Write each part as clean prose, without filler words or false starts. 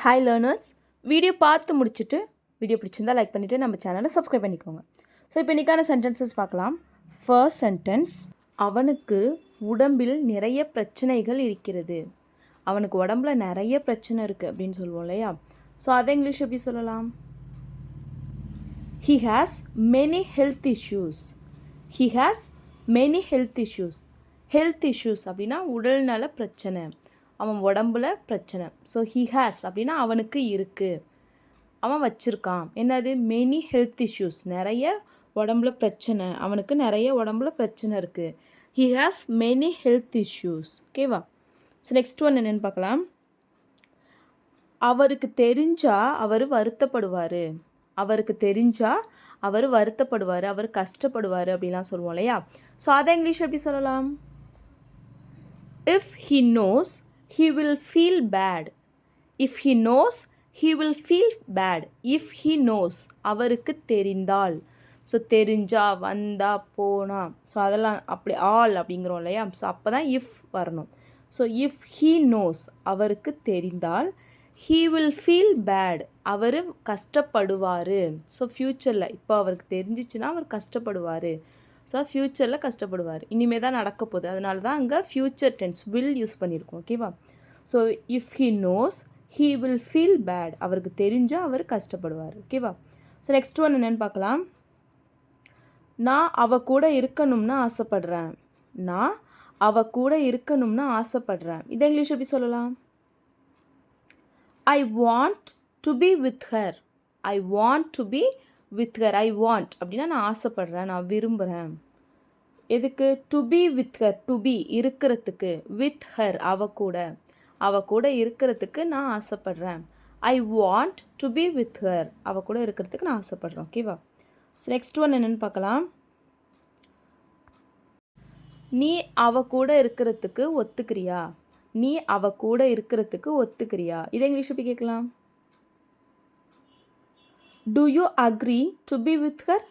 Hi learners, video பார்த்து முடிச்சுட்டு video பிடிச்சிருந்தா லைக் பண்ணிவிட்டு நம்ம சேனலை சப்ஸ்கிரைப் பண்ணிக்கோங்க. ஸோ இப்போ இன்றைக்கான சென்டென்சஸ் பார்க்கலாம். ஃபர்ஸ்ட் சென்டென்ஸ், அவனுக்கு உடம்பில் நிறைய பிரச்சனைகள் இருக்கிறது. அவனுக்கு உடம்புல நிறைய பிரச்சனை இருக்குது அப்படின்னு சொல்லுவோம் இல்லையா? ஸோ அதை இங்கிலீஷ் எப்படி சொல்லலாம்? He has many health issues. He has many health issues. Health issues அப்படின்னா உடல்நல பிரச்சனை, அவன் உடம்புல பிரச்சனை. ஸோ he has அப்படின்னா அவனுக்கு இருக்குது, அவன் வச்சுருக்கான். என்னது? many health issues, நிறைய உடம்புல பிரச்சனை, அவனுக்கு நிறைய உடம்புல பிரச்சனை இருக்குது. he has many health issues. ஓகேவா? ஸோ நெக்ஸ்ட் ஒன் என்னென்னு பார்க்கலாம். அவருக்கு தெரிஞ்சால் அவர் வருத்தப்படுவார். அவருக்கு தெரிஞ்சால் அவர் வருத்தப்படுவார், அவர் கஷ்டப்படுவார் அப்படிலாம் சொல்லுவோம் இல்லையா? ஸோ அதை இங்கிலீஷ் எப்படி சொல்லலாம்? If he knows he will feel bad. if he knows he will feel bad. if he knows அவருக்கு தெரிந்தால். ஸோ தெரிஞ்சா, வந்தா, போனா, ஸோ அதெல்லாம் அப்படி ஆல் அப்படிங்கிறோம் இல்லையா? ஸோ அப்போ தான் இஃப் வரணும். ஸோ இஃப் he knows அவருக்கு தெரிந்தால், he will feel bad அவர் கஷ்டப்படுவார். ஸோ ஃப்யூச்சரில், இப்போ அவருக்கு தெரிஞ்சிச்சுன்னா அவர் கஷ்டப்படுவார். ஸோ ஃப்யூச்சரில் கஷ்டப்படுவார், இனிமேல் தான் நடக்க போகுது, அதனால தான் அங்கே ஃப்யூச்சர் டென்ஸ் வில் யூஸ் பண்ணியிருக்கோம். ஓகேவா? So if he knows he will feel bad, அவருக்கு தெரிஞ்சால் அவர் கஷ்டப்படுவார். ஓகேவா? ஸோ நெக்ஸ்ட் ஒன் என்னென்னு பார்க்கலாம். நான் அவ கூட இருக்கணும்னு ஆசைப்படுறேன். நான் அவ கூட இருக்கணும்னு ஆசைப்படுறேன். இதை இங்கிலீஷ் எப்படி சொல்லலாம்? I want to be with her. I want to be with her. I want அப்படின்னா நான் ஆசைப்படுறேன், நான் விரும்புகிறேன். எதுக்கு? to be with her, to be இருக்கிறதுக்கு, with her அவ கூட, அவ கூட இருக்கிறதுக்கு நான் ஆசைப்படுறேன். I want to be with her, அவ கூட இருக்கிறதுக்கு நான் ஆசைப்படுறேன். ஓகேவா? ஸோ நெக்ஸ்ட் ஒன் என்னென்னு பார்க்கலாம். நீ அவ கூட இருக்கிறதுக்கு ஒத்துக்கிறியா? நீ அவ கூட இருக்கிறதுக்கு ஒத்துக்கிறியா? இதை இங்கிலீஷ் எப்படி கேட்கலாம்? Do you agree to be with her?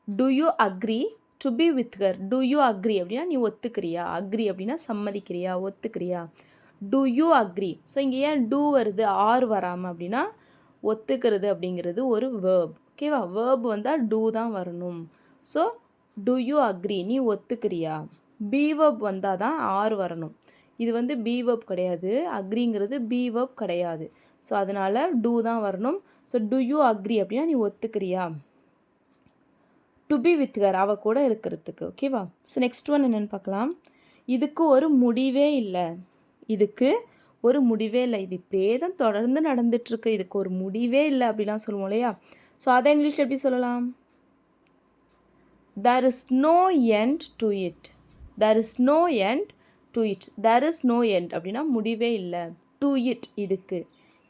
Do you agree to be with her? Do you agree அப்படின்னா நீ ஒத்துக்கிறியா? agree அப்படின்னா சம்மதிக்கிறியா, ஒத்துக்கிறியா. Do you agree? ஸோ இங்கே ஏன் do வருது, ஆர் வராமல் அப்படின்னா ஒத்துக்கிறது அப்படிங்கிறது ஒரு verb. ஓகேவா? verb வந்தால் do தான் வரணும். ஸோ do you agree, நீ ஒத்துக்கிறியா. be verb வந்தால் தான் ஆர் வரணும். இது வந்து be verb கிடையாது, அக்ரிங்கிறது be verb கிடையாது. ஸோ அதனால் do தான் வரணும். ஸோ do you agree அப்படின்னா நீ ஒத்துக்கிறியா. to be with her, அவ கூட இருக்கிறதுக்கு. ஓகேவா? ஸோ நெக்ஸ்ட் ஒன் என்னென்னு பார்க்கலாம். இதுக்கு ஒரு முடிவே இல்லை. இதுக்கு ஒரு முடிவே இல்லை, இது இப்படியே தான் தொடர்ந்து நடந்துட்டுருக்கு, இதுக்கு ஒரு முடிவே இல்லை அப்படிலாம் சொல்லுவோம் இல்லையா? ஸோ அதை இங்கிலீஷில் எப்படி சொல்லலாம்? there is no end to it. there is no end to it. there is no end அப்படின்னா முடிவே இல்லை. to it இதுக்கு,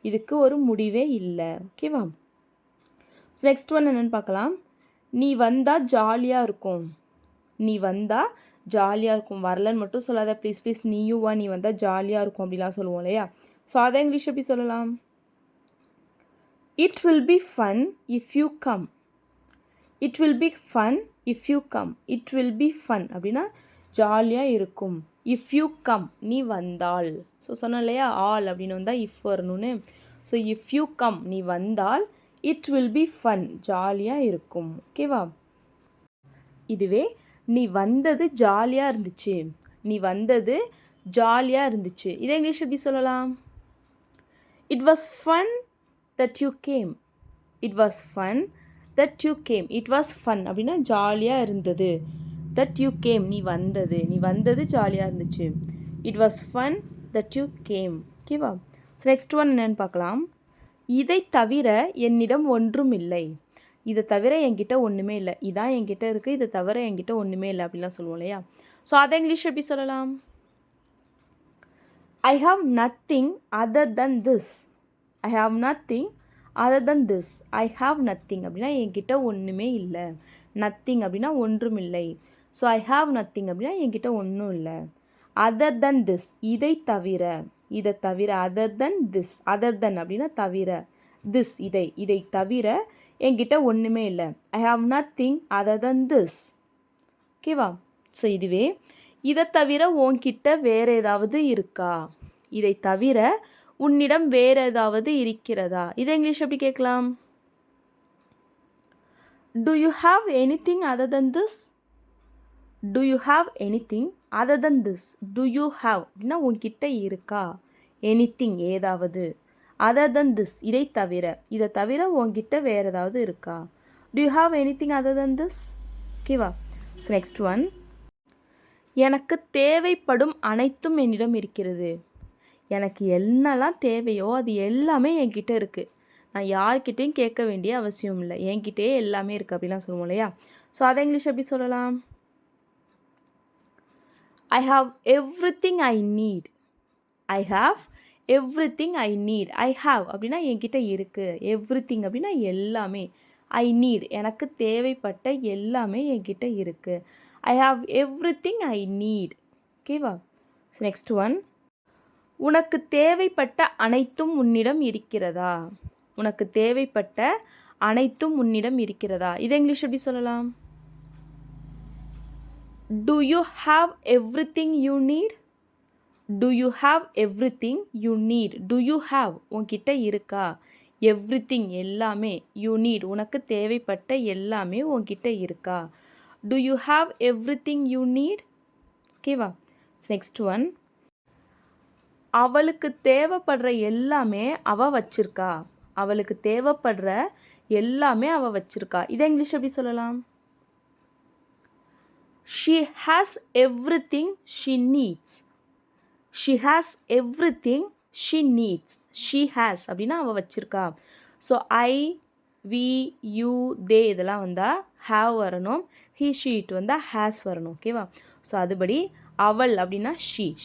இதுக்கு ஒரு முடிவே இல்லை. ஓகேவா? ஸோ நெக்ஸ்ட் ஒன் என்னென்னு பார்க்கலாம். நீ வந்தால் ஜாலியாக இருக்கும். நீ வந்தால் ஜாலியாக இருக்கும். வரலன்னு மட்டும் சொல்லாத ப்ளீஸ் ப்ளீஸ். நீயும் வா, நீ வந்தால் ஜாலியாக இருக்கும் அப்படிலாம் சொல்லுவோம் இல்லையா? ஸோ அதை இங்கிலீஷ் எப்படி சொல்லலாம்? It will be fun if you come. It will be fun if you come. It will be fun அப்படின்னா ஜாலியாக இருக்கும். இஃப் யூ கம், நீ வந்தால். ஸோ சொன்னோம் இல்லையா, ஆல் அப்படின்னு வந்தால் இஃப் வரணும்னு. ஸோ இஃப் யூ கம், நீ வந்தால், இட் வில் பி ஃபன், ஜாலியாக இருக்கும். ஓகேவா? இதுவே நீ வந்தது ஜாலியாக இருந்துச்சு. நீ வந்தது ஜாலியாக இருந்துச்சு. இதை இங்கிலீஷ் எப்படி சொல்லலாம்? It was fun that you came. It was fun that you came. It was fun அப்படின்னா ஜாலியாக இருந்தது. தட் யூ கேம், நீ வந்தது, நீ வந்தது ஜாலியாக இருந்துச்சு. It was fun that you came. ஓகேவா? ஸோ நெக்ஸ்ட் ஒன் என்னென்னு பார்க்கலாம். இதை தவிர என்னிடம் ஒன்றும் இல்லை. இதை தவிர என்கிட்ட ஒன்றுமே இல்லை. இதான் என்கிட்ட இருக்குது, இதை தவிர என்கிட்ட ஒன்றுமே இல்லை அப்படிலாம் சொல்லுவோம் இல்லையா? ஸோ அதை இங்கிலீஷ் எப்படி சொல்லலாம்? I have nothing other then this. I have nothing other then this. I have nothing அப்படின்னா என்கிட்ட ஒன்றுமே இல்லை. நத்திங் அப்படின்னா ஒன்றும் இல்லை. ஸோ ஐ ஹாவ் நத்திங் அப்படின்னா என்கிட்ட ஒன்றும் இல்லை. அதர் தென் திஸ், இதை தவிர, இதை தவிர. அதர் தென் திஸ், அதர் தென் அப்படின்னா தவிர. திஸ் இதை, இதை தவிர என்கிட்ட ஒன்றுமே இல்லை. I have nothing other then this. ஓகேவா? ஸோ இதுவே இதை தவிர உன்கிட்ட வேறு ஏதாவது இருக்கா. இதை தவிர உன்னிடம் வேறு ஏதாவது இருக்கிறதா? இதை இங்கிலீஷ் எப்படி கேட்கலாம்? Do you have anything other than this? Do you have anything other than this? Do you have அப்படின்னா உன்கிட்ட இருக்கா? Anything ஏதாவது. Other than this இதை தவிர உன்கிட்ட வேறு ஏதாவது இருக்கா? Do you have anything other than this? ஓகேவா? ஸோ நெக்ஸ்ட் ஒன், எனக்கு தேவைப்படும் அனைத்தும் என்னிடம் இருக்கிறது. எனக்கு என்னெல்லாம் தேவையோ அது எல்லாமே என்கிட்ட இருக்குது. நான் யார்கிட்டையும் கேட்க வேண்டிய அவசியம் இல்லை, என்கிட்டயே எல்லாமே இருக்குது அப்படிலாம் சொல்லுவோம் இல்லையா? ஸோ அதை இங்கிலீஷ் எப்படி சொல்லலாம்? I have everything I need. I have everything I need. I have அப்படின்னா என்கிட்ட இருக்குது, எவ்ரிதிங் அப்படின்னா எல்லாமே, ஐ நீட் எனக்கு தேவைப்பட்ட எல்லாமே என்கிட்ட இருக்குது. I have everything I need. ஓகேவா? ஸோ நெக்ஸ்ட் ஒன், உனக்கு தேவைப்பட்ட அனைத்தும் உன்னிடம் இருக்கிறதா? உனக்கு தேவைப்பட்ட அனைத்தும் உன்னிடம் இருக்கிறதா? இதை இங்கிலீஷ் எப்படி சொல்லலாம்? Do you have everything you need? Do you have everything you need? Do you have உன்கிட்ட இருக்கா? Everything எல்லாமே, you need உனக்கு தேவைப்பட்ட எல்லாமே உன்கிட்ட இருக்கா? Do you have everything you need? ஓகேவா? நெக்ஸ்ட் ஒன், அவளுக்கு தேவைப்படுற எல்லாமே அவ வச்சிருக்கா. அவளுக்கு தேவைப்படுற எல்லாமே அவ வச்சிருக்கா. இதை இங்கிலீஷ் எப்படி சொல்லலாம்? She has everything she needs. She has everything she needs. She has அப்படின்னா அவ வச்சிருக்கா. ஸோ ஐ, வி, யூ, தே இதெல்லாம் வந்தால் have வரணும், he, she, it வந்தால் has வரணும். ஓகேவா? ஸோ அதுபடி அவள் அப்படின்னா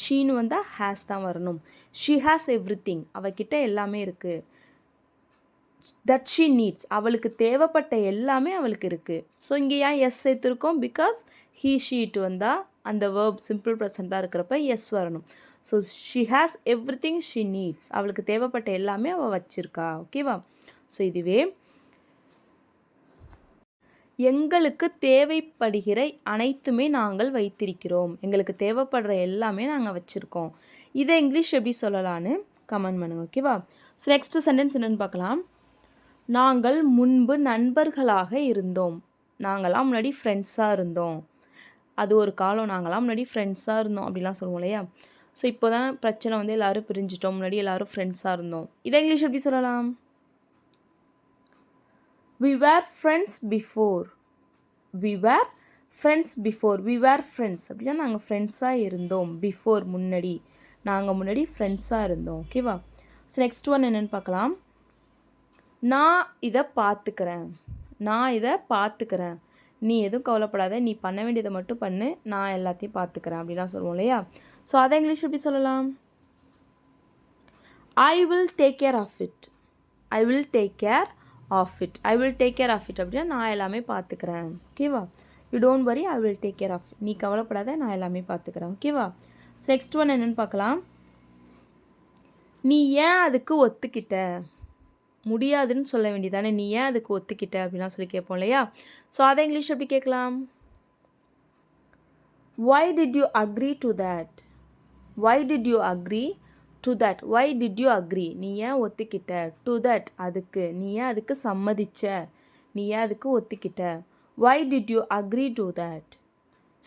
ஷீன்னு வந்தால் has தான் வரணும். She has everything அவகிட்ட எல்லாமே இருக்குது. that she needs அவளுக்கு தேவைப்பட்ட எல்லாமே அவளுக்கு இருக்குது. ஸோ இங்கே ஏன் எஸ் சேர்த்துருக்கோம்? பிகாஸ் he, she, it வந்தால் அந்த வேர்ப் சிம்பிள் ப்ரெசண்ட்டாக இருக்கிறப்ப எஸ் வரணும். So she has everything she needs அவளுக்கு தேவைப்பட்ட எல்லாமே அவள் வச்சிருக்கா. ஓகேவா? ஸோ இதுவே எங்களுக்கு தேவைப்படுகிற அனைத்துமே நாங்கள் வைத்திருக்கிறோம். எங்களுக்கு தேவைப்படுற எல்லாமே நாங்கள் வச்சுருக்கோம். இதை இங்கிலீஷ் எப்படி சொல்லலான்னு கமெண்ட் பண்ணுங்க. ஓகேவா? ஸோ நெக்ஸ்ட் சென்டென்ஸ் என்னென்னு பார்க்கலாம். நாங்கள் முன்பு நண்பர்களாக இருந்தோம். நாங்களாம் முன்னாடி ஃப்ரெண்ட்ஸாக இருந்தோம். அது ஒரு காலம், நாங்களாம் முன்னாடி ஃப்ரெண்ட்ஸாக இருந்தோம் அப்படிலாம் சொல்லுவோம் இல்லையா? ஸோ இப்போ தான் பிரச்சனை வந்து எல்லோரும் பிரிஞ்சிட்டோம், முன்னாடி எல்லோரும் ஃப்ரெண்ட்ஸாக இருந்தோம். இதை இங்கிலீஷ் எப்படி சொல்லலாம்? We were friends before. We were friends before. We were friends அப்படின்னா நாங்கள் ஃப்ரெண்ட்ஸாக இருந்தோம். பிஃபோர் முன்னாடி, நாங்கள் முன்னாடி ஃப்ரெண்ட்ஸாக இருந்தோம். ஓகேவா? ஸோ நெக்ஸ்ட் ஒன் என்னென்னு பார்க்கலாம். நான் இதை பார்த்துக்கிறேன். நான் இதை பார்த்துக்கிறேன். நீ எதுவும் கவலைப்படாத, நீ பண்ண வேண்டியதை மட்டும் பண்ணு, நான் எல்லாத்தையும் பார்த்துக்கிறேன் அப்படிலாம் சொல்லுவோம் இல்லையா? ஸோ அதை இங்கிலீஷ் எப்படி சொல்லலாம்? I will take care of it. I will take care of it. I will take care of it அப்படின்னா நான் எல்லாமே பார்த்துக்கிறேன். ஓகேவா? You don't worry, I will take care of it. நீ கவலைப்படாத, நான் எல்லாமே பார்த்துக்கிறேன். ஓகேவா? ஸோ நெக்ஸ்ட் ஒன் என்னென்னு பார்க்கலாம். நீ ஏன் அதுக்கு ஒத்துக்கிட்ட? முடியாதுன்னு சொல்ல வேண்டியதானே, நீ ஏன் அதுக்கு ஒத்துக்கிட்ட அப்படிலாம் சொல்லி கேட்போம் இல்லையா? ஸோ அதை இங்கிலீஷ் எப்படி கேட்கலாம்? Why did you agree to that? Why did you agree to that? Why did you agree? நீ ஏன் ஒத்துக்கிட்ட? To that அதுக்கு, நீ ஏன் அதுக்கு சம்மதிச்ச? நீ ஏன் அதுக்கு ஒத்துக்கிட்ட? Why did you agree to that?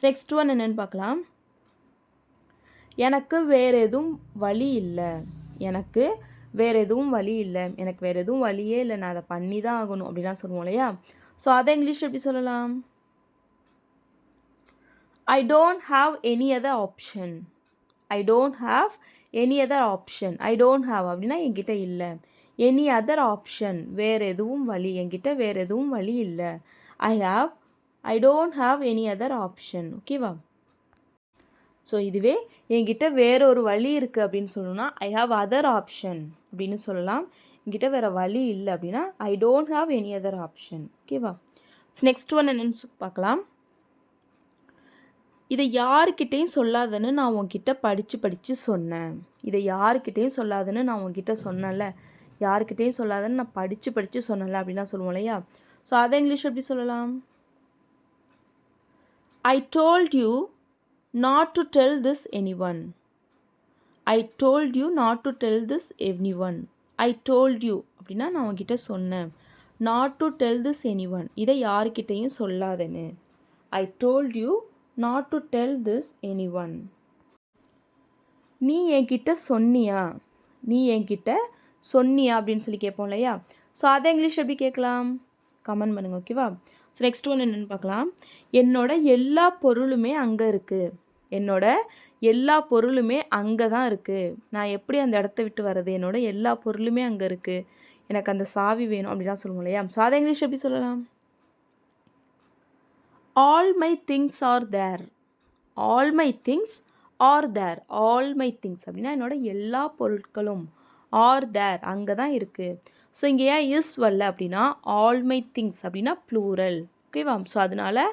Next one என்னென்னு பார்க்கலாம். எனக்கு வேறு எதுவும் வழி இல்லை. எனக்கு வேறு எதுவும் வழி இல்லை, எனக்கு வேறு எதுவும் வழியே இல்லை, நான் அதை பண்ணி தான் ஆகணும் அப்படிலாம் சொல்லுவோம் இல்லையா? ஸோ அதை இங்கிலீஷ் எப்படி சொல்லலாம்? I don't have any other option. I don't have any other option. I don't have அப்படின்னா என்கிட்ட இல்லை. எனி அதர் ஆப்ஷன் வேறு எதுவும் வழி, என்கிட்ட வேறு எதுவும் வழி இல்லை. I don't have any other option. ஓகேவா? ஸோ இதுவே என்கிட்ட வேறு ஒரு வழி இருக்குது அப்படின்னு சொல்லணும்னா ஐ ஹாவ் அதர் ஆப்ஷன் அப்படின்னு சொல்லலாம். என்கிட்ட வேறு வழி இல்லை அப்படின்னா I don't have any other option. ஓகேவா? ஸோ நெக்ஸ்ட் ஒன் என்னென்னு பார்க்கலாம். இதை யாருக்கிட்டேயும் சொல்லாதன்னு நான் உன்கிட்ட படித்து சொன்னேன். இதை யாருக்கிட்டேயும் சொல்லாதன்னு நான் உன்கிட்ட சொன்னேன்ல, யாருக்கிட்டேயும் சொல்லாதன்னு நான் படித்து சொன்னேன்ல அப்படின்லாம் சொல்லுவோம் இல்லையா? ஸோ அதை இங்கிலீஷ் எப்படி சொல்லலாம்? I told you not to tell this anyone. I told you not to tell this every one. I told you அப்படின்னா நான் உங்ககிட்ட சொன்னேன். Not to tell this any one, இதை யார்கிட்டையும் சொல்லாதேன்னு. I told you not to tell this any one. நீ என்கிட்ட சொன்னியா, நீ என்கிட்ட சொன்னியா அப்படின்னு சொல்லி கேட்போம் இல்லையா. ஸோ அதை இங்கிலீஷ் எப்படி கேட்கலாம், கமெண்ட் பண்ணுங்க ஓகேவா. ஸோ நெக்ஸ்ட் ஒன் என்னென்னு பார்க்கலாம். என்னோட எல்லா பொருளுமே அங்கே இருக்குது. என்னோட எல்லா பொருளுமே அங்கே தான் இருக்குது. நான் எப்படி அந்த இடத்த விட்டு வர்றது, என்னோட எல்லா பொருளுமே அங்கே இருக்குது, எனக்கு அந்த சாவி வேணும் அப்படிலாம் சொல்லுவோம் இல்லையா. ஸோ அதை இங்கிலீஷ் எப்படி சொல்லலாம். All my things are there. All my things are there. All my things அப்படின்னா என்னோட எல்லா பொருட்களும், ஆர் தேர் அங்கே தான் இருக்குது. ஸோ இங்கே ஏன் இஸ் வரல அப்படின்னா ஆல் மை திங்ஸ் அப்படின்னா ப்ளூரல் ஓகேவா. ஸோ அதனால்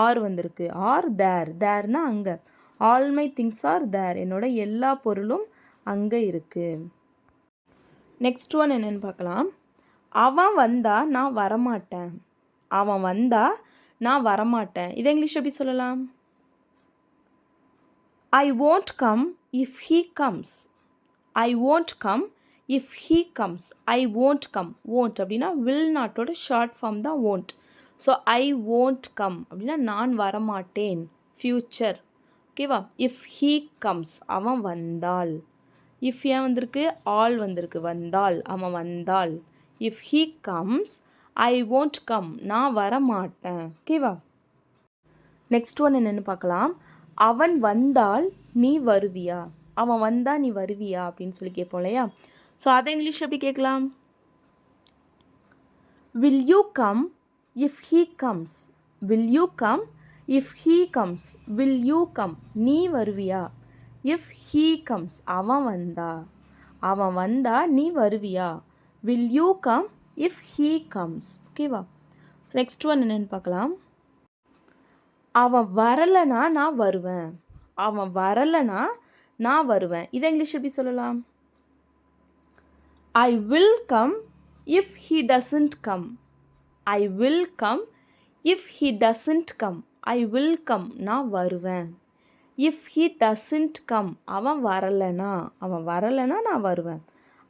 ஆர் வந்திருக்கு. ஆர் தேர், தேர்னா அங்கே. All my things are there, என்னோட எல்லா பொருளும் அங்கே இருக்குது. நெக்ஸ்ட் ஒன் என்னென்னு பார்க்கலாம். அவன் வந்தா நான் வரமாட்டேன். அவன் வந்தா நான் வரமாட்டேன், இதை இங்கிலீஷ் எப்படி சொல்லலாம். ஐ won't come if he comes. I won't come if he comes. I won't come. won't அப்படின்னா will நாட்டோட ஷார்ட் ஃபார்ம் தான் won't. So I won't come அப்படின்னா நான் வரமாட்டேன், ஃப்யூச்சர் ஓகேவா. இஃப் ஹீ கம்ஸ் அவன் வந்தால். இஃப் ஏன் வந்திருக்கு, ஆல் வந்திருக்கு, வந்தால் அவன் வந்தால். If he comes I won't come நான் வரமாட்டேன் ஓகேவா. நெக்ஸ்ட் ஒன் என்னென்னு பார்க்கலாம். அவன் வந்தால் நீ வருவியா. அவன் வந்தால் நீ வருவியா அப்படின்னு சொல்லி கேட்போம் இல்லையா. ஸோ அதை இங்கிலீஷ் எப்படி கேட்கலாம். Will you come if he comes. Will you come if he comes. Will you come நீ வருவியா. இஃப் ஹீ கம்ஸ் அவன் வந்தா. அவன் வந்தா நீ வருவியா. Will you come if he comes ஓகேவா. ஸோ நெக்ஸ்ட் ஒன் என்னென்னு பார்க்கலாம். அவன் வரலைனா நான் வருவேன். அவன் வரலைனா நான் வருவேன், இதை இங்கிலீஷ் எப்படி சொல்லலாம். I will come if he doesn't come. I will come if he doesn't come. I will come நான் வருவேன். இஃப் ஹீ டசன்ட் கம் அவன் வரலைனா, அவன் வரலைனா நான் வருவேன்.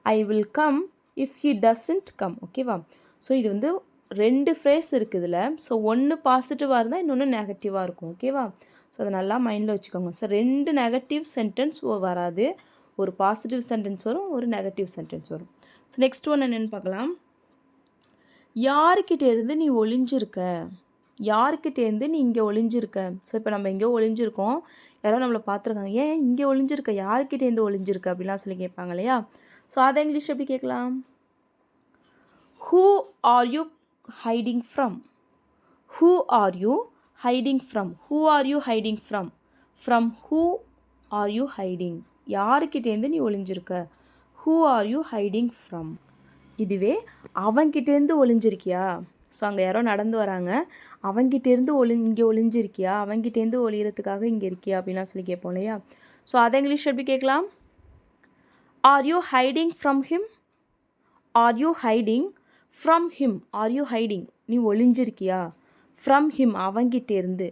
I will come if he doesn't come ஓகேவா. ஸோ இது வந்து ரெண்டு ஃப்ரேஸ் இருக்குது இதில். ஸோ ஒன்று பாசிட்டிவாக இருந்தால் இன்னொன்று நெகட்டிவாக இருக்கும் ஓகேவா. ஸோ அதை நல்லா மைண்டில் வச்சுக்கோங்க. ஸோ ரெண்டு நெகட்டிவ் சென்டென்ஸ் வராது, ஒரு பாசிட்டிவ் சென்டென்ஸ் வரும், ஒரு நெகட்டிவ் சென்டென்ஸ் வரும். ஸோ நெக்ஸ்ட் ஒன் என்னென்னு பார்க்கலாம். யாருக்கிட்டேருந்து நீ ஒளிஞ்சிருக்க. யாருக்கிட்டேருந்து நீ இங்கே ஒளிஞ்சிருக்க. ஸோ இப்போ நம்ம எங்கேயோ ஒளிஞ்சிருக்கோம், யாரோ நம்மளை பார்த்துருக்காங்க, ஏன் இங்கே ஒளிஞ்சிருக்க, யாருக்கிட்டேருந்து ஒளிஞ்சிருக்க அப்படிலாம் சொல்லி கேட்பாங்க இல்லையா. ஸோ அதை இங்கிலீஷ் எப்படி கேட்கலாம். Who are you hiding from. Who are you hiding from. Who are you hiding from. From who are you hiding, யாருக்கிட்டேருந்து நீ ஒளிஞ்சிருக்க. Who are you hiding from. இதுவே அவன்கிட்டேருந்து ஒளிஞ்சிருக்கியா. ஸோ அங்கே யாரோ நடந்து வராங்க, அவன்கிட்டேருந்து இங்கே ஒளிஞ்சிருக்கியா, அவன்கிட்டேருந்து ஒளிகிறதுக்காக இங்கே இருக்கியா அப்படின்லாம் சொல்லி கேட்போம் இல்லையா. ஸோ அதை இங்கிலீஷ் எப்படி கேட்கலாம். Are you hiding from him. Are you hiding from him. Are you hiding நீ ஒளிஞ்சிருக்கியா. ஃப்ரம் ஹிம் அவன்கிட்டேருந்து,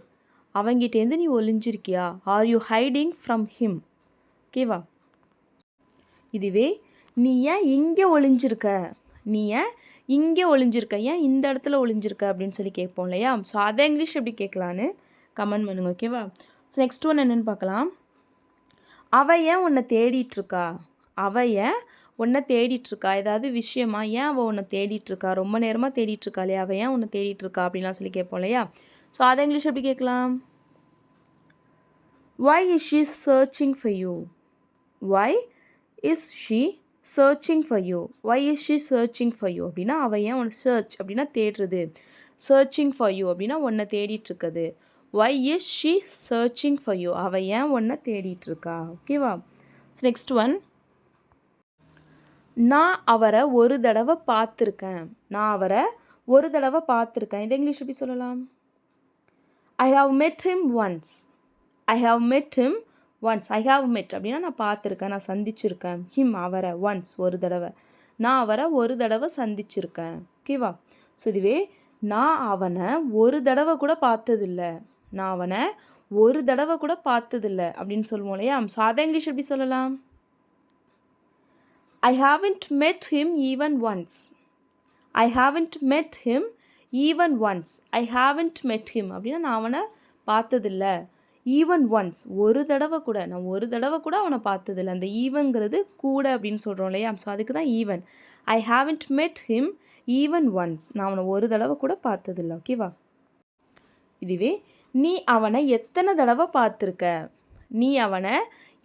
அவன்கிட்டேருந்து நீ ஒளிஞ்சிருக்கியா. Are you hiding from him ஓகேவா. இதுவே நீ ஏன் இங்கே ஒளிஞ்சிருக்க, நீ ஏன் இங்கே ஒளிஞ்சிருக்க, ஏன் இந்த இடத்துல ஒளிஞ்சிருக்க அப்படின்னு சொல்லி கேட்போம் இல்லையா. ஸோ அதை இங்கிலீஷ் எப்படி கேட்கலான்னு கமெண்ட் பண்ணுங்க ஓகேவா. ஸோ நெக்ஸ்ட் ஒன் என்னென்னு பார்க்கலாம். அவ ஏன் உன்னை தேடிட்டுருக்கா. அவ ஏன் உன்னை தேடிட்டுருக்கா, ஏதாவது விஷயமா ஏன் அவள் உன்னை தேடிட்டுருக்கா, ரொம்ப நேரமாக தேடிட்டுருக்கா இல்லையா, அவள் ஏன் உன்னை தேடிட்டுருக்கா அப்படின்லாம் சொல்லி கேட்போம் இல்லையா. ஸோ அதை இங்கிலீஷ் எப்படி கேட்கலாம். why is she searching for you. why is she searching for you. why is she searching for you அப்படின்னா அவள் ஏன் உன்னை சர்ச் அப்படின்னா தேடுறது, searching for you அப்படின்னா உன்னை தேடிட்டுருக்குது. why is she searching for you, அவள் ஏன் உன்னை தேடிட்டுருக்கா ஓகேவா. So next one. நான் அவரை ஒரு தடவை பார்த்துருக்கேன். நான் அவரை ஒரு தடவை பார்த்துருக்கேன், இதை இங்கிலீஷ் எப்படி சொல்லலாம். ஐ ஹாவ் மெட் ஹிம் ஒன்ஸ். ஐ ஹாவ் மெட் ஹிம் ஒன்ஸ். ஐ ஹாவ் மெட் அப்படின்னா நான் பார்த்துருக்கேன், நான் சந்திச்சிருக்கேன். ஹிம் அவரை, ஒன்ஸ் ஒரு தடவை, நான் அவரை ஒரு தடவை சந்திச்சிருக்கேன் ஓகேவா. ஸோ இதுவே நான் அவனை ஒரு தடவை கூட பார்த்ததில்ல, நான் அவனை ஒரு தடவை கூட பார்த்ததில்ல அப்படின்னு சொல்லுவோம் இல்லையா. ஸோ அதை இங்கிலீஷ் எப்படி சொல்லலாம். I haven't met him even once. I haven't met him even once. I haven't met him அப்படின்னா நான் அவனை பார்த்ததில்ல. ஈவன் ஒன்ஸ் ஒரு தடவை கூட, நான் ஒரு தடவை கூட அவனை பார்த்ததில்ல. அந்த ஈவன்கிறது கூட அப்படின்னு சொல்கிறோம் இல்லையா? ஸோ அதுக்கு தான் ஈவன். ஐ haven't met him even once. நான் அவனை ஒரு தடவை கூட பார்த்ததில்ல. ஓகேவா? இதுவே நீ அவனை எத்தனை தடவை பார்த்துருக்க, நீ அவனை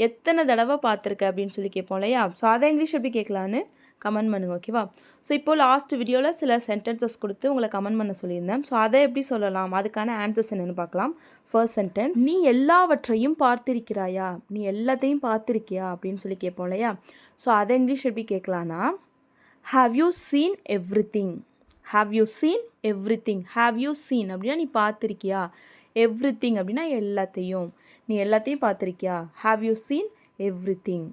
எத்தனை தடவை பார்த்துருக்க அப்படின்னு சொல்லி கேட்போம் இல்லையா? ஸோ அதை இங்கிலீஷ் எப்படி கேட்கலான்னு கமெண்ட் பண்ணுங்க. ஓகேவா? ஸோ இப்போது லாஸ்ட் வீடியோவில் சில சென்டென்சஸ் கொடுத்து உங்களை கமெண்ட் பண்ண சொல்லியிருந்தேன். ஸோ அதை எப்படி சொல்லலாம், அதுக்கான ஆன்சர்ஸ் என்னென்னு பார்க்கலாம். ஃபர்ஸ்ட் சென்டென்ஸ், நீ எல்லாவற்றையும் பார்த்திருக்கிறாயா, நீ எல்லாத்தையும் பார்த்துருக்கியா அப்படின்னு சொல்லி கேட்போம் இல்லையா? ஸோ அதை இங்கிலீஷ் எப்படி கேட்கலான்னா, have you seen every thing. Have you seen every thing. Have you seen அப்படின்னா நீ பார்த்துருக்கியா, எவ்ரி திங் அப்படின்னா எல்லாத்தையும், நீ எல்லாத்தையும் பார்த்துருக்கியா. Have you seen every thing.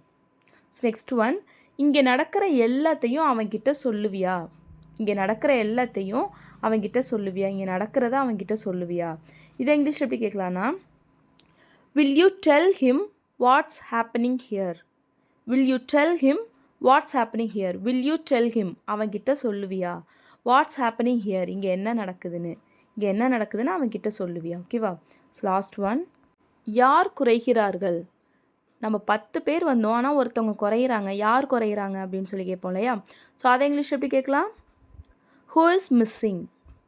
Next one, இங்கே நடக்கிற எல்லாத்தையும் அவன்கிட்ட சொல்லுவியா, இங்கே நடக்கிற எல்லாத்தையும் அவன்கிட்ட சொல்லுவியா, இங்கே நடக்கிறத அவன்கிட்ட சொல்லுவியா. இதை இங்கிலீஷ் எப்படி கேட்கலான்னா, will you tell him what's happening here. Will you tell him what's happening here. Will you tell him அவன்கிட்ட சொல்லுவியா. வாட்ஸ் ஹேப்பனிங் ஹியர் இங்கே என்ன நடக்குதுன்னு, இங்கே என்ன நடக்குதுன்னு அவன்கிட்ட சொல்லுவியா. ஓகேவா? ஸோ லாஸ்ட் ஒன், யார் குறைகிறார்கள். நம்ம 10 பேர் வந்தோம், ஆனால் ஒருத்தவங்க குறையிறாங்க, யார் குறையிறாங்க அப்படின்னு சொல்லி கேட்போம் இல்லையா? ஸோ அதை இங்கிலீஷ் எப்படி கேட்கலாம், who is missing.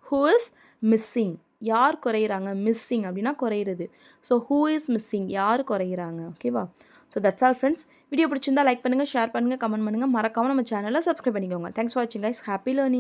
Who is missing, யார் குறையிறாங்க. மிஸ்ஸிங் அப்படின்னா குறையிறது. ஸோ ஹூ இஸ் மிஸ்ஸிங், யார் குறையிறாங்க. ஓகேவா? So that's all friends. Video பிடிச்சிருந்தா லைக் பண்ணுங்கள், ஷேர் பண்ணுங்கள், கமெண்ட் பண்ணுங்கள். மறக்காமல் நம்ம சேனலை சப்ஸ்கிரைப் பண்ணிக்கோங்க. தேங்க்ஸ் ஃபார் வாட்சிங் கைஸ். Happy learning.